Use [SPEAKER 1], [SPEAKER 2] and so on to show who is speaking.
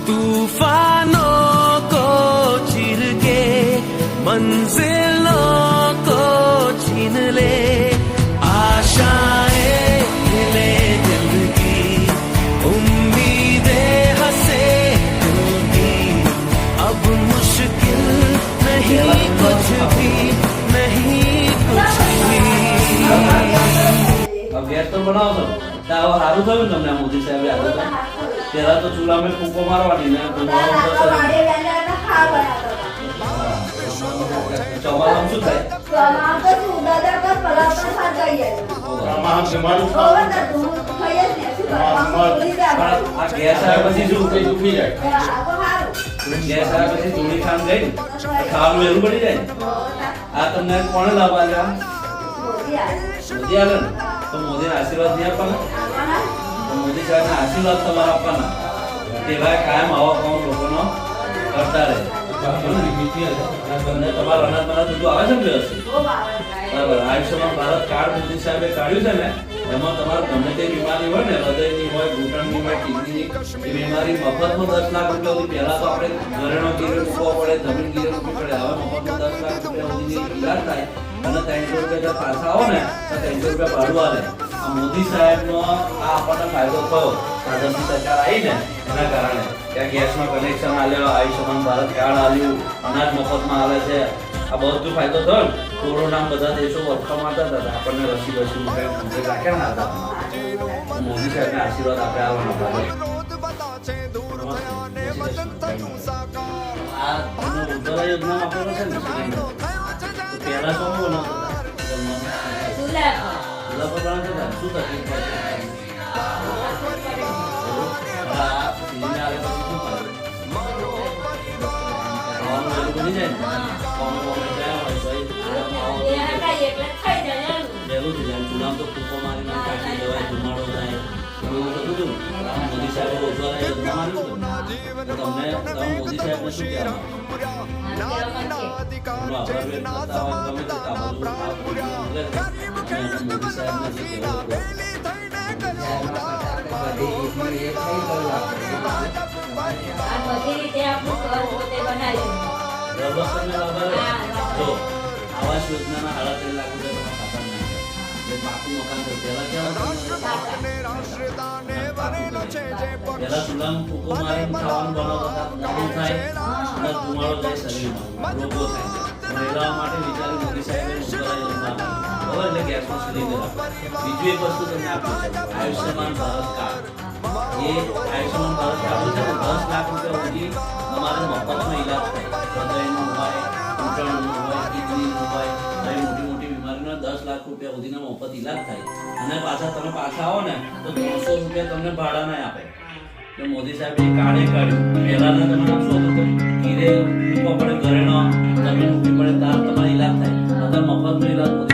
[SPEAKER 1] तूफानों को चीर के मंजिलों को छीन ले आशाएं हिले दिल की उम्मीदें हंसे दिल की अब मुश्किल नहीं कुछ भी नहीं कुछ भी
[SPEAKER 2] अब गैस तो बनाओ तो તાવ સારું થયું તમને મોદી સાહેબે આગળ પેલા તો ચૂલામાં ફૂંકો મારવાની ને ચોમાસામાં શું થાય આ ગેસ આવ્યા પછી શું કઈ દુખી જાય ગેસ આવ્યા પછી ધૂળી ખાન ગઈ ખાવાનું વહેલું પડી જાય આ તમને કોણે લાભ આલ્યા મોદી આલે ને તો મોદીના આશીર્વાદ નહીં આપવાના તો મોદી સાહેબના આશીર્વાદ તમારે આપવાના તેવા કાયમ આવા કામ લોકોનો કરતા રહે તમને તમારા અનાજ મારા બધું આવે છે ને વ્યવસ્થિત બરાબર આયુષ્યમાન ભારત કાર્ડ મોદી સાહેબે કાઢ્યું છે ને એમાં તમારે ગમે તે બીમારી હોય ને હૃદયની હોય ઘૂંટણની હોય કિડનીની એ બીમારી મફતમાં 10 લાખ રૂપિયા સુધી પહેલા તો આપણે ઘરેણો ગીરે મૂકવો પડે જમીન ગીરે મૂકવી પડે હવે મફતમાં 10 લાખ રૂપિયા સુધીની ઈલાજ થાય અને 300 રૂપિયા પાછા આવો ને તો 300 રૂપિયા ભાડું આવે આ મોદી સાહેબનો આ આપણને ફાયદો થયો ભાજપની સરકાર આવી ને એના કારણે ત્યાં ગેસમાં કનેક્શન આલ્યો આયુષ્યમાન ભારત કાર્ડ આલ્યું અનાજ મફતમાં આવે છે આ બધું ફાયદો થયો ને કોરોના બધા દેશો વખા મારતા હતા આપણને રસી રાખ્યા ના હતા મોદી સાહેબના આશીર્વાદ આપણે આવવાના આ ઉજ્જવલા યોજના આપેલો છે ને પહેલા શું બનાવતા હતા શું તકલીફ પડતી ચૂલામ તો ફૂંકો મારીને કાઢી દેવાય ધુમાડો થાય એવું બધું મોદી સાહેબ ઉજ્જવલા યોજના માર્યું તમને મોદી સાહેબને શું કહેવાનું મોદી સાહેબને શું આવાસ યોજનાના 3.5 લાખ પેલા ચૂલામાં ફૂંકો મારીને ખાવાનું બનાવતા મોડું થાય અને ધુમાડો જાય શરીરમાં રોગો થાય મહિલાઓ માટે વિચારી મોદી સાહેબે ઉજ્જવલા યોજના ખબર એટલે ગેસનો સિલિન્ડર બીજું એક વસ્તુ તમને આપ્યું છે આયુષ્યમાન ભારત કાર્ડ એ આયુષ્યમાન ભારત કાર્ડ છે ને 10 લાખ રૂપિયા સુધી તમારે મફતમાં ઈલાજ થાય હૃદયનું હોય ઘૂંટણનું હોય કિડનીનું હોય આવી મોટી મોટી બીમારીનો 10 લાખ રૂપિયા સુધીનો મફત ઈલાજ થાય અને તમે પાછા આવો ને તો 300 રૂપિયા તમને ભાડા ના આપે તો મોદી સાહેબ એ કાર્ડે કાઢ્યું પહેલાના તમે શું હતું ગીરે મૂકવા પડે ઘરેનો જમીન મૂકવી પડે તાર તમારે ઈલાજ થાય અત્યારે મફતનો ઈલાજ